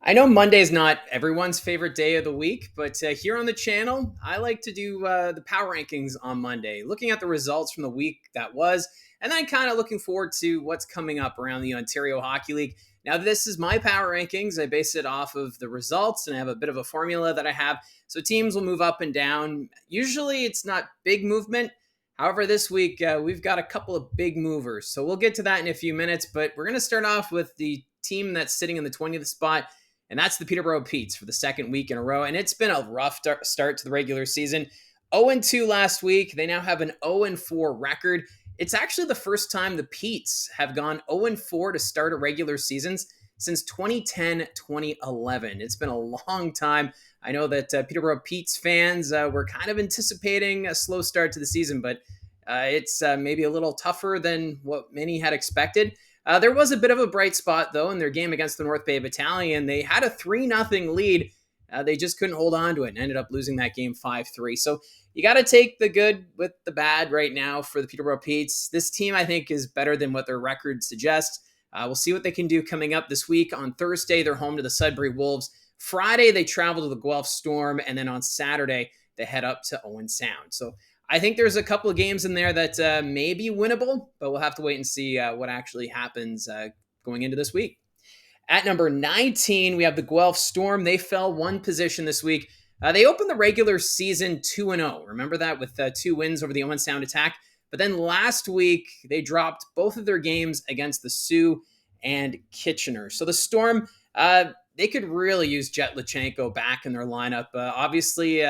I know Monday is not everyone's favorite day of the week, but here on the channel, I like to do the power rankings on Monday, looking at the results from the week that was, and then kind of looking forward to what's coming up around the Ontario Hockey League. Now, this is my power rankings. I base it off of the results, and I have a bit of a formula that I have. So teams will move up and down. Usually, it's not big movement. However, this week, we've got a couple of big movers. So we'll get to that in a few minutes, but we're going to start off with the team that's sitting in the 20th spot, and that's the Peterborough Petes for the second week in a row. And it's been a rough start to the regular season. 0-2 last week. They now have an 0-4 record. It's actually the first time the Petes have gone 0-4 to start a regular season since 2010-2011. It's been a long time. I know that Peterborough Petes fans were kind of anticipating a slow start to the season, but it's maybe a little tougher than what many had expected. There was a bit of a bright spot, though, in their game against the North Bay Battalion. They had a 3-0 lead. They just couldn't hold on to it and ended up losing that game 5-3. So you got to take the good with the bad right now for the Peterborough Petes. This team, I think, is better than what their record suggests. We'll see what they can do coming up this week. On Thursday, they're home to the Sudbury Wolves. Friday, they travel to the Guelph Storm. And then on Saturday, they head up to Owen Sound. So I think there's a couple of games in there that may be winnable, but we'll have to wait and see what actually happens going into this week. At number 19, we have the Guelph Storm. They fell one position this week. They opened the regular season 2-0. Remember that, with 2 wins over the Owen Sound Attack. But then last week, they dropped both of their games against the Sioux and Kitchener. So the Storm, they could really use Jet Lachenko back in their lineup. Obviously,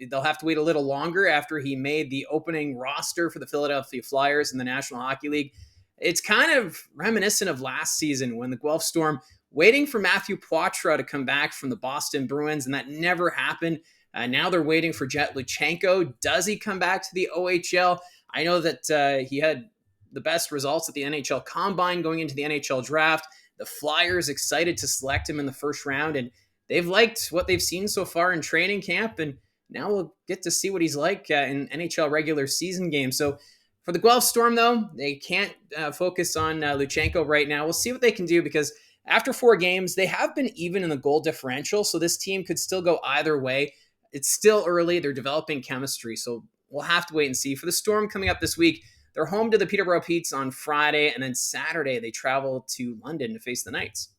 they'll have to wait a little longer after he made the opening roster for the Philadelphia Flyers in the National Hockey League. It's kind of reminiscent of last season when the Guelph Storm waiting for Matthew Poitras to come back from the Boston Bruins, and that never happened. Now they're waiting for Jet Lachenko. Does he come back to the OHL? I know that he had the best results at the NHL Combine going into the NHL Draft. The Flyers excited to select him in the first round, and they've liked what they've seen so far in training camp, and now we'll get to see what he's like in NHL regular season games. So for the Guelph Storm, though, they can't focus on Lachenko right now. We'll see what they can do, because after 4 games, they have been even in the goal differential, so this team could still go either way. It's still early. They're developing chemistry, so we'll have to wait and see. For the Storm coming up this week, they're home to the Peterborough Petes on Friday, and then Saturday they travel to London to face the Knights.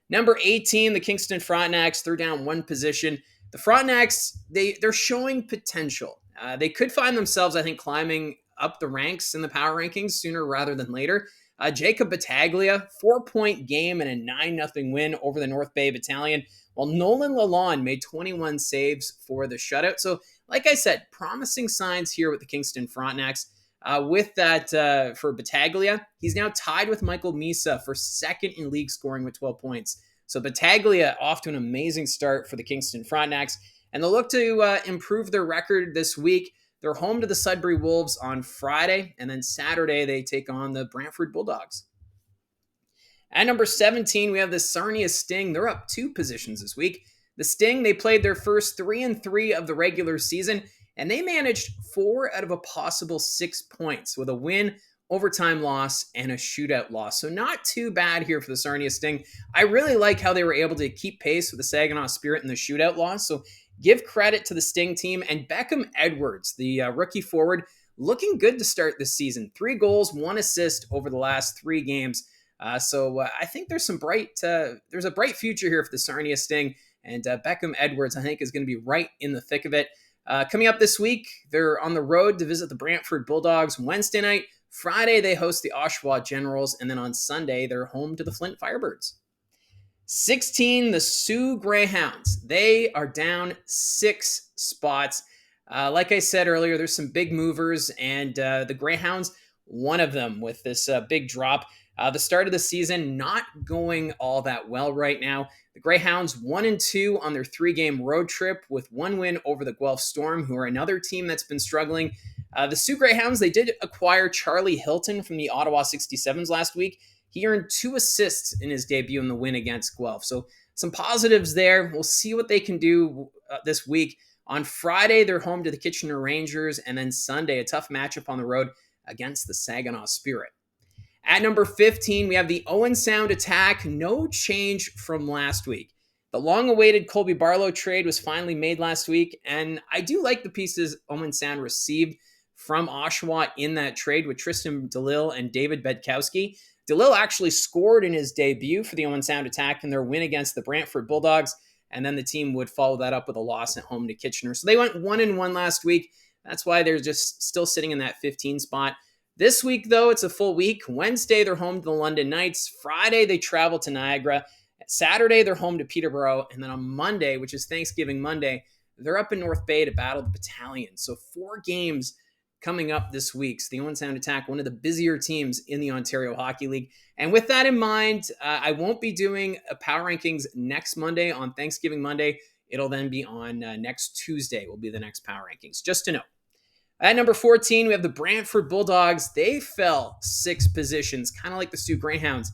Number 18, the Kingston Frontenacs. They're down one position. The Frontenacs, they're showing potential. They could find themselves, I think, climbing up the ranks in the power rankings sooner rather than later. Jacob Battaglia, 4-point game and a 9-0 win over the North Bay Battalion, while Nolan Lalonde made 21 saves for the shutout. So, like I said, promising signs here with the Kingston Frontenacs. With that, for Battaglia, he's now tied with Michael Misa for second in league scoring with 12 points. So Battaglia off to an amazing start for the Kingston Frontenacs, and they'll look to improve their record this week. They're home to the Sudbury Wolves on Friday, and then Saturday they take on the Brantford Bulldogs. At number 17, we have the Sarnia Sting. They're up 2 positions this week. The Sting, they played their first 3-3 of the regular season, and they managed 4 out of a possible 6 points with a win, overtime loss, and a shootout loss. So not too bad here for the Sarnia Sting. I really like how they were able to keep pace with the Saginaw Spirit in the shootout loss. So give credit to the Sting team. And Beckham Edwards, the rookie forward, looking good to start this season. 3 goals, 1 assist over the last 3 games. So I think there's a bright future here for the Sarnia Sting. And Beckham Edwards, I think, is going to be right in the thick of it. Coming up this week, they're on the road to visit the Brantford Bulldogs Wednesday night. Friday, they host the Oshawa Generals. And then on Sunday, they're home to the Flint Firebirds. 16, the Sioux Greyhounds. They are down 6 spots. Like I said earlier, there's some big movers, and the Greyhounds, one of them with this big drop. The start of the season not going all that well right now. The Greyhounds 1-2 on their 3-game road trip with 1 win over the Guelph Storm, who are another team that's been struggling. The Sioux Greyhounds, they did acquire Charlie Hilton from the Ottawa 67s last week. He earned 2 assists in his debut in the win against Guelph. So some positives there. We'll see what they can do this week. On Friday, they're home to the Kitchener Rangers, and then Sunday, a tough matchup on the road against the Saginaw Spirit. At number 15, we have the Owen Sound Attack. No change from last week. The long-awaited Colby Barlow trade was finally made last week, and I do like the pieces Owen Sound received from Oshawa in that trade with Tristan DeLille and David Bedkowski. DeLille actually scored in his debut for the Owen Sound Attack in their win against the Brantford Bulldogs, and then the team would follow that up with a loss at home to Kitchener. So they went 1-1 last week. That's why they're just still sitting in that 15 spot. This week, though, it's a full week. Wednesday, they're home to the London Knights. Friday, they travel to Niagara. Saturday, they're home to Peterborough. And then on Monday, which is Thanksgiving Monday, they're up in North Bay to battle the Battalion. So 4 games coming up this week. So the Owen Sound Attack, one of the busier teams in the Ontario Hockey League. And with that in mind, I won't be doing a Power Rankings next Monday on Thanksgiving Monday. It'll then be on next Tuesday will be the next Power Rankings, just to know. At number 14, we have the Brantford Bulldogs. They fell 6 positions, kind of like the Sioux Greyhounds.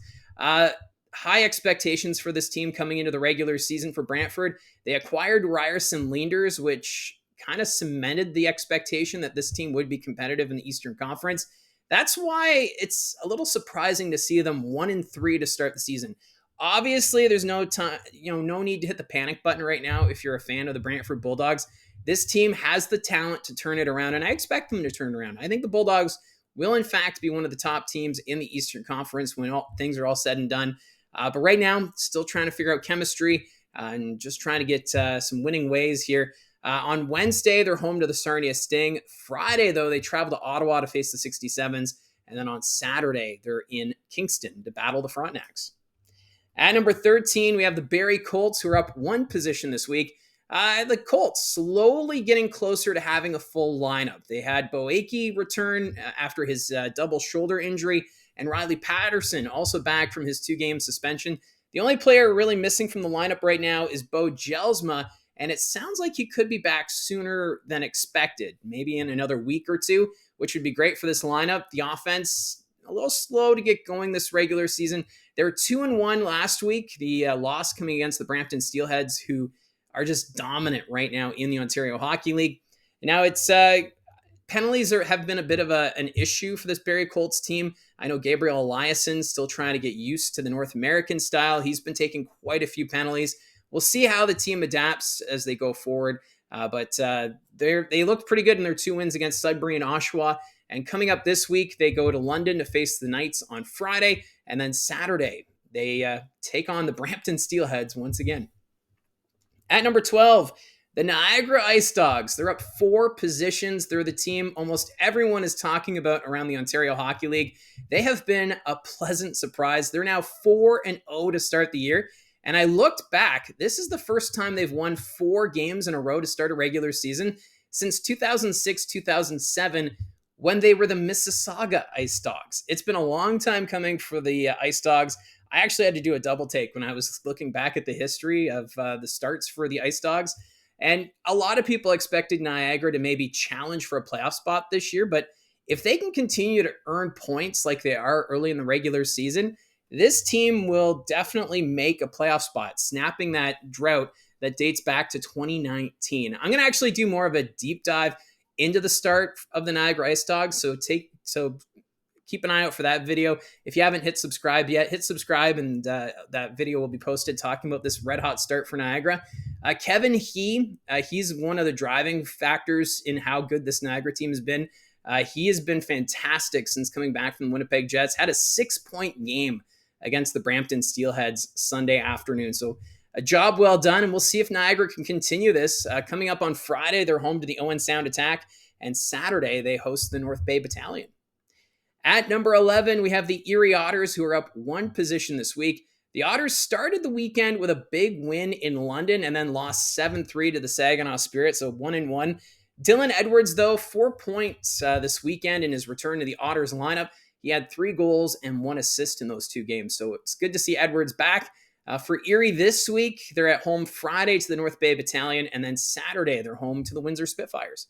High expectations for this team coming into the regular season for Brantford. They acquired Ryerson Leanders, which kind of cemented the expectation that this team would be competitive in the Eastern Conference. That's why it's a little surprising to see them 1-3 to start the season. Obviously, there's no time, no need to hit the panic button right now if you're a fan of the Brantford Bulldogs. This team has the talent to turn it around, and I expect them to turn around. I think the Bulldogs will, in fact, be one of the top teams in the Eastern Conference when things are all said and done. But right now, still trying to figure out chemistry and just trying to get some winning ways here. On Wednesday, they're home to the Sarnia Sting. Friday, though, they travel to Ottawa to face the 67s. And then on Saturday, they're in Kingston to battle the Frontenacs. At number 13, we have the Barrie Colts, who are up 1 position this week. The Colts slowly getting closer to having a full lineup. They had Bo Akey return after his double shoulder injury, and Riley Patterson also back from his 2-game suspension. The only player really missing from the lineup right now is Bo Jelsma, and it sounds like he could be back sooner than expected, maybe in another week or 2, which would be great for this lineup. The offense, a little slow to get going this regular season. They were 2-1 last week, the loss coming against the Brampton Steelheads, who are just dominant right now in the Ontario Hockey League. Now, it's penalties have been a bit of an issue for this Barrie Colts team. I know Gabriel Eliasson still trying to get used to the North American style. He's been taking quite a few penalties. We'll see how the team adapts as they go forward. But they looked pretty good in their 2 wins against Sudbury and Oshawa. And coming up this week, they go to London to face the Knights on Friday. And then Saturday, they take on the Brampton Steelheads once again. At number 12, the Niagara Ice Dogs. They're up 4 positions. They're the team almost everyone is talking about around the Ontario Hockey League. They have been a pleasant surprise. They're now 4-0 to start the year. And I looked back. This is the first time they've won 4 games in a row to start a regular season since 2006-2007 when they were the Mississauga Ice Dogs. It's been a long time coming for the Ice Dogs. I actually had to do a double take when I was looking back at the history of the starts for the Ice Dogs. And a lot of people expected Niagara to maybe challenge for a playoff spot this year. But if they can continue to earn points like they are early in the regular season, this team will definitely make a playoff spot, snapping that drought that dates back to 2019. I'm going to actually do more of a deep dive into the start of the Niagara Ice Dogs. So keep an eye out for that video. If you haven't hit subscribe yet, hit subscribe, and that video will be posted talking about this red hot start for Niagara. Kevin he's one of the driving factors in how good this Niagara team has been. He has been fantastic since coming back from the Winnipeg Jets. Had a 6-point game against the Brampton Steelheads Sunday afternoon. So a job well done, and we'll see if Niagara can continue this. Coming up on Friday, they're home to the Owen Sound Attack, and Saturday they host the North Bay Battalion. At number 11, we have the Erie Otters, who are up 1 position this week. The Otters started the weekend with a big win in London and then lost 7-3 to the Saginaw Spirit, so 1-1. Dylan Edwards, though, 4 points this weekend in his return to the Otters lineup. He had 3 goals and 1 assist in those 2 games, so it's good to see Edwards back. For Erie this week, they're at home Friday to the North Bay Battalion, and then Saturday they're home to the Windsor Spitfires.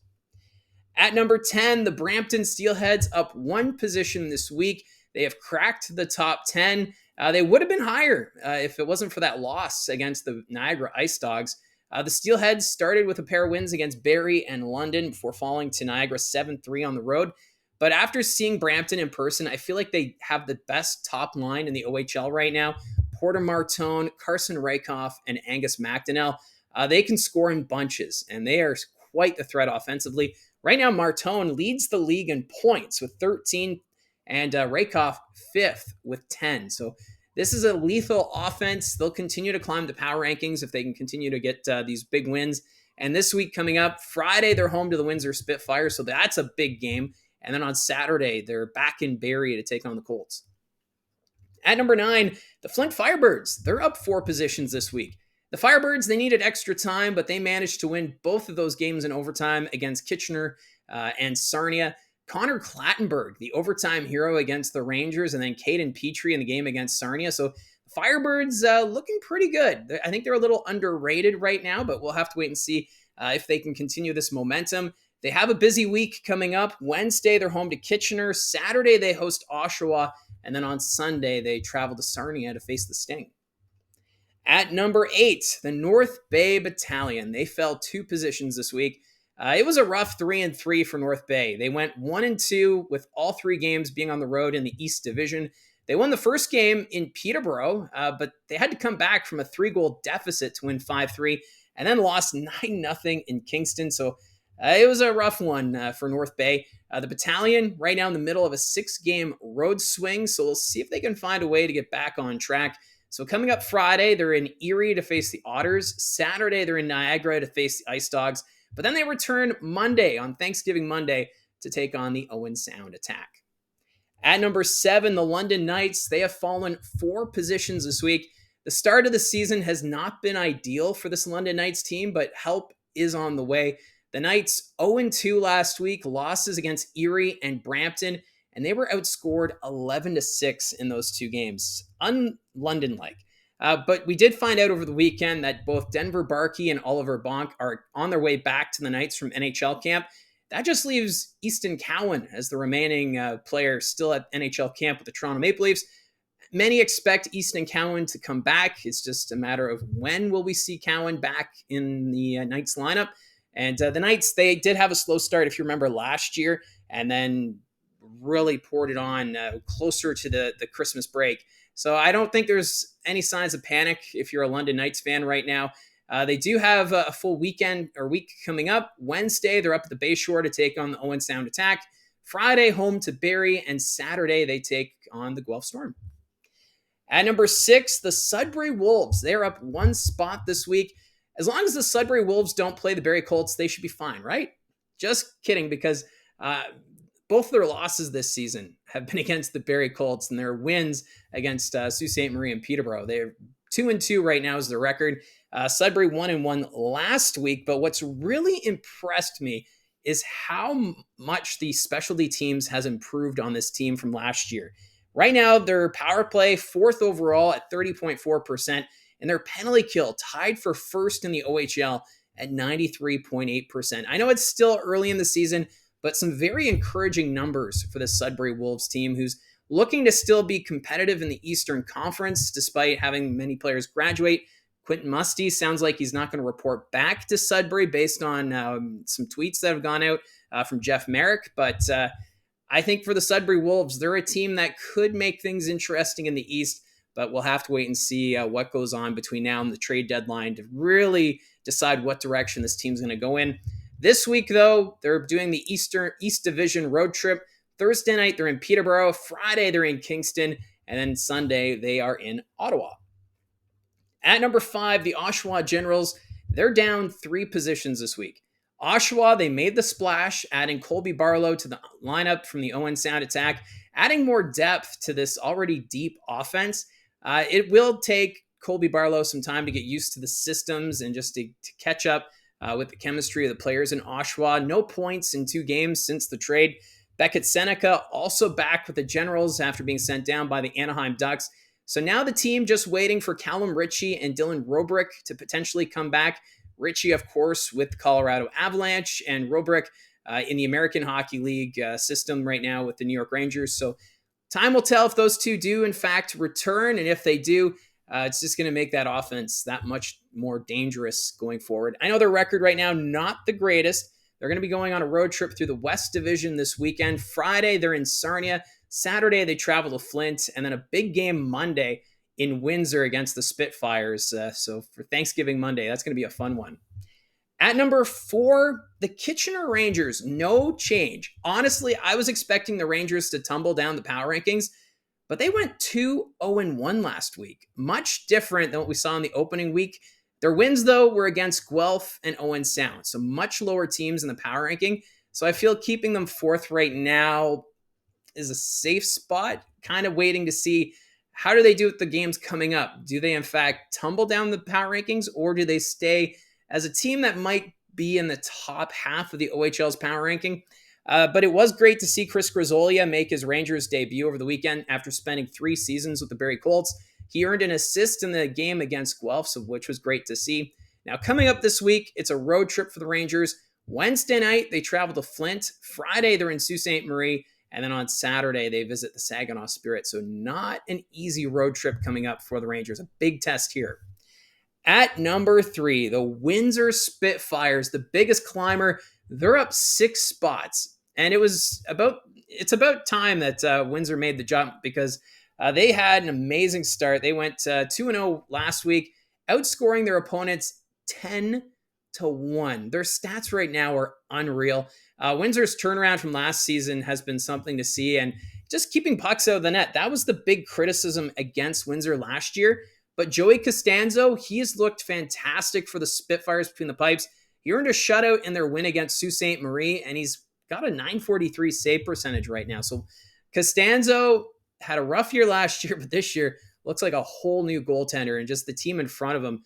At number 10, the Brampton Steelheads up 1 position this week. They have cracked the top 10. They would have been higher if it wasn't for that loss against the Niagara Ice Dogs. The Steelheads started with a pair of wins against Barrie and London before falling to Niagara 7-3 on the road. But after seeing Brampton in person, I feel like they have the best top line in the OHL right now. Porter Martone, Carson Rakoff, and Angus McDonnell, they can score in bunches, and they are quite the threat offensively. Right now, Martone leads the league in points with 13, and Rakoff 5th with 10. So this is a lethal offense. They'll continue to climb the power rankings if they can continue to get these big wins. And this week coming up, Friday, they're home to the Windsor Spitfires, so that's a big game. And then on Saturday, they're back in Barrie to take on the Colts. At number 9, the Flint Firebirds. They're up 4 positions this week. The Firebirds, they needed extra time, but they managed to win both of those games in overtime against Kitchener and Sarnia. Connor Clattenburg, the overtime hero against the Rangers, and then Caden Petrie in the game against Sarnia. So the Firebirds looking pretty good. I think they're a little underrated right now, but we'll have to wait and see if they can continue this momentum. They have a busy week coming up. Wednesday, they're home to Kitchener. Saturday, they host Oshawa. And then on Sunday, they travel to Sarnia to face the Sting. At number 8, the North Bay Battalion. They fell 2 positions this week. It was a rough 3-3 for North Bay. They went 1-2 with all 3 games being on the road in the East Division. They won the first game in Peterborough, but they had to come back from a 3-goal deficit to win 5-3, and then lost 9-0 in Kingston. So it was a rough one for North Bay. The Battalion right now in the middle of a 6-game road swing, so we'll see if they can find a way to get back on track. So coming up Friday, they're in Erie to face the Otters. Saturday, they're in Niagara to face the Ice Dogs. But then they return Monday, on Thanksgiving Monday, to take on the Owen Sound Attack. At number 7, the London Knights. They have fallen 4 positions this week. The start of the season has not been ideal for this London Knights team, but help is on the way. The Knights 0-2 last week, losses against Erie and Brampton, and they were outscored 11-6 in those 2 games. Un-London-like. But we did find out over the weekend that both Denver Barkey and Oliver Bonk are on their way back to the Knights from NHL camp. That just leaves Easton Cowan as the remaining player still at NHL camp with the Toronto Maple Leafs. Many expect Easton Cowan to come back. It's just a matter of when will we see Cowan back in the Knights lineup. And the Knights, they did have a slow start, if you remember, last year, and then really poured it on closer to the Christmas break. So I don't think there's any signs of panic if you're a London Knights fan right now. They do have a full weekend or week coming up. Wednesday, they're up at the Bayshore to take on the Owen Sound Attack. Friday, home to Barrie, and Saturday, they take on the Guelph Storm. At number 6, the Sudbury Wolves. They're up 1 spot this week. As long as the Sudbury Wolves don't play the Barrie Colts, they should be fine, right? Just kidding, because both their losses this season have been against the Barrie Colts, and their wins against Sault Ste. Marie and Peterborough. They're 2-2 right now is the record. Sudbury 1-1 last week, but what's really impressed me is how much the specialty teams has improved on this team from last year. Right now, their power play 4th overall at 30.4%, and their penalty kill tied for 1st in the OHL at 93.8%. I know it's still early in the season, but some very encouraging numbers for the Sudbury Wolves team, who's looking to still be competitive in the Eastern Conference despite having many players graduate. Quentin Musty sounds like he's not going to report back to Sudbury based on some tweets that have gone out from Jeff Merrick. But I think for the Sudbury Wolves, they're a team that could make things interesting in the East, but we'll have to wait and see what goes on between now and the trade deadline to really decide what direction this team's going to go in. This week, though, they're doing the East Division road trip. Thursday night, they're in Peterborough. Friday, they're in Kingston. And then Sunday, they are in Ottawa. At number 5, the Oshawa Generals. They're down 3 positions this week. Oshawa, they made the splash, adding Colby Barlow to the lineup from the Owen Sound Attack, adding more depth to this already deep offense. It will take Colby Barlow some time to get used to the systems and just to catch up with the chemistry of the players in Oshawa. No points in 2 games since the trade. Beckett Seneca also back with the Generals after being sent down by the Anaheim Ducks. So now the team just waiting for Callum Ritchie and Dylan Robrick to potentially come back. Ritchie, of course, with the Colorado Avalanche, and Robrick in the American Hockey League system right now with the New York Rangers. So time will tell if those two do, in fact, return. And if they do, it's just going to make that offense that much more dangerous going forward. I know their record right now, not the greatest. They're going to be going on a road trip through the West Division this weekend. Friday, they're in Sarnia. Saturday, they travel to Flint. And then a big game Monday in Windsor against the Spitfires. So for Thanksgiving Monday, that's going to be a fun one. At number 4, the Kitchener Rangers. No change. Honestly, I was expecting the Rangers to tumble down the power rankings, but they went 2-0-1 last week. Much different than what we saw in the opening week. Their wins, though, were against Guelph and Owen Sound, so much lower teams in the power ranking. So I feel keeping them 4th right now is a safe spot, kind of waiting to see how do they do with the games coming up. Do they, in fact, tumble down the power rankings, or do they stay as a team that might be in the top half of the OHL's power ranking? But it was great to see Chris Grisolia make his Rangers debut over the weekend after spending 3 seasons with the Barrie Colts. He earned an assist in the game against Guelph, which was great to see. Now, coming up this week, it's a road trip for the Rangers. Wednesday night, they travel to Flint. Friday, they're in Sault Ste. Marie. And then on Saturday, they visit the Saginaw Spirit. So not an easy road trip coming up for the Rangers. A big test here. At number 3, the Windsor Spitfires, the biggest climber. They're up 6 spots. And it's about time that Windsor made the jump, because they had an amazing start. They went 2-0 last week, outscoring their opponents 10-1. Their stats right now are unreal. Windsor's turnaround from last season has been something to see, and just keeping pucks out of the net. That was the big criticism against Windsor last year. But Joey Costanzo, he's looked fantastic for the Spitfires between the pipes. He earned a shutout in their win against Sault Ste. Marie, and he's got a .943 save percentage right now. So Costanzo had a rough year last year, but this year looks like a whole new goaltender, and just the team in front of him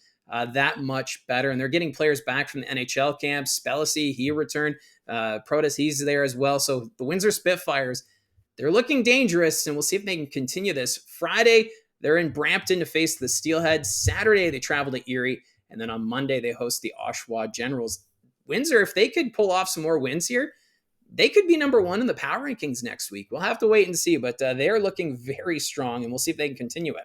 that much better. And they're getting players back from the NHL camp. Spellacy, he returned. Protas, he's there as well. So the Windsor Spitfires, they're looking dangerous, and we'll see if they can continue this. Friday, they're in Brampton to face the Steelheads. Saturday, they travel to Erie. And then on Monday, they host the Oshawa Generals. Windsor, if they could pull off some more wins here, they could be number 1 in the power rankings next week. We'll have to wait and see, but they are looking very strong, and we'll see if they can continue it.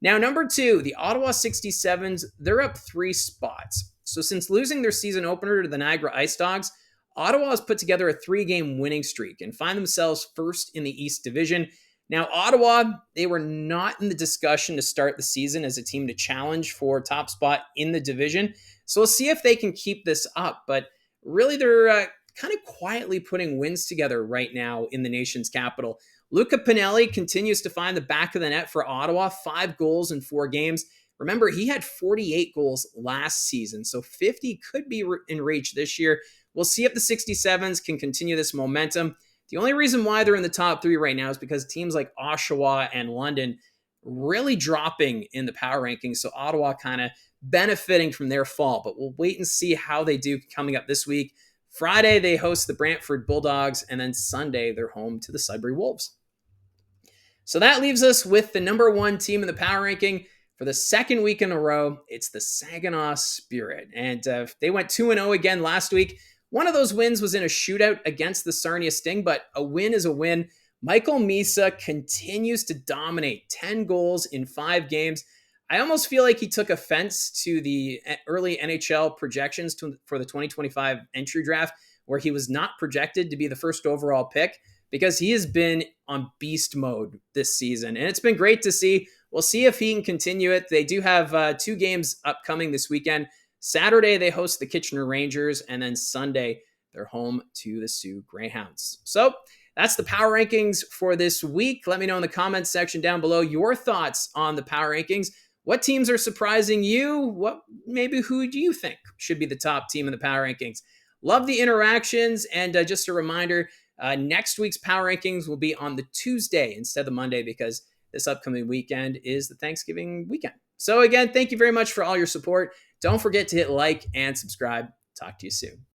Now, number 2, the Ottawa 67s, they're up 3 spots. So since losing their season opener to the Niagara Ice Dogs, Ottawa has put together a 3-game winning streak and find themselves first in the East Division. Now, Ottawa, they were not in the discussion to start the season as a team to challenge for top spot in the division. So we'll see if they can keep this up. But really, they're kind of quietly putting wins together right now in the nation's capital. Luca Pinelli continues to find the back of the net for Ottawa, 5 goals in 4 games. Remember, he had 48 goals last season, so 50 could be in reach this year. We'll see if the 67s can continue this momentum. The only reason why they're in the top 3 right now is because teams like Oshawa and London really dropping in the power rankings, so Ottawa kind of benefiting from their fall. But we'll wait and see how they do coming up this week. Friday, they host the Brantford Bulldogs, and then Sunday, they're home to the Sudbury Wolves. So that leaves us with the number 1 team in the power ranking. For the second week in a row, it's the Saginaw Spirit. And they went 2-0 again last week. One of those wins was in a shootout against the Sarnia Sting, but a win is a win. Michael Misa continues to dominate, 10 goals in 5 games. I almost feel like he took offense to the early NHL projections for the 2025 entry draft, where he was not projected to be the first overall pick, because he has been on beast mode this season. And it's been great to see. We'll see if he can continue it. They do have 2 games upcoming this weekend. Saturday, they host the Kitchener Rangers, and then Sunday, they're home to the Sioux Greyhounds. So that's the power rankings for this week. Let me know in the comments section down below your thoughts on the power rankings. What teams are surprising you? Who do you think should be the top team in the power rankings? Love the interactions, and just a reminder, next week's power rankings will be on the Tuesday instead of the Monday, because this upcoming weekend is the Thanksgiving weekend. So again, thank you very much for all your support. Don't forget to hit like and subscribe. Talk to you soon.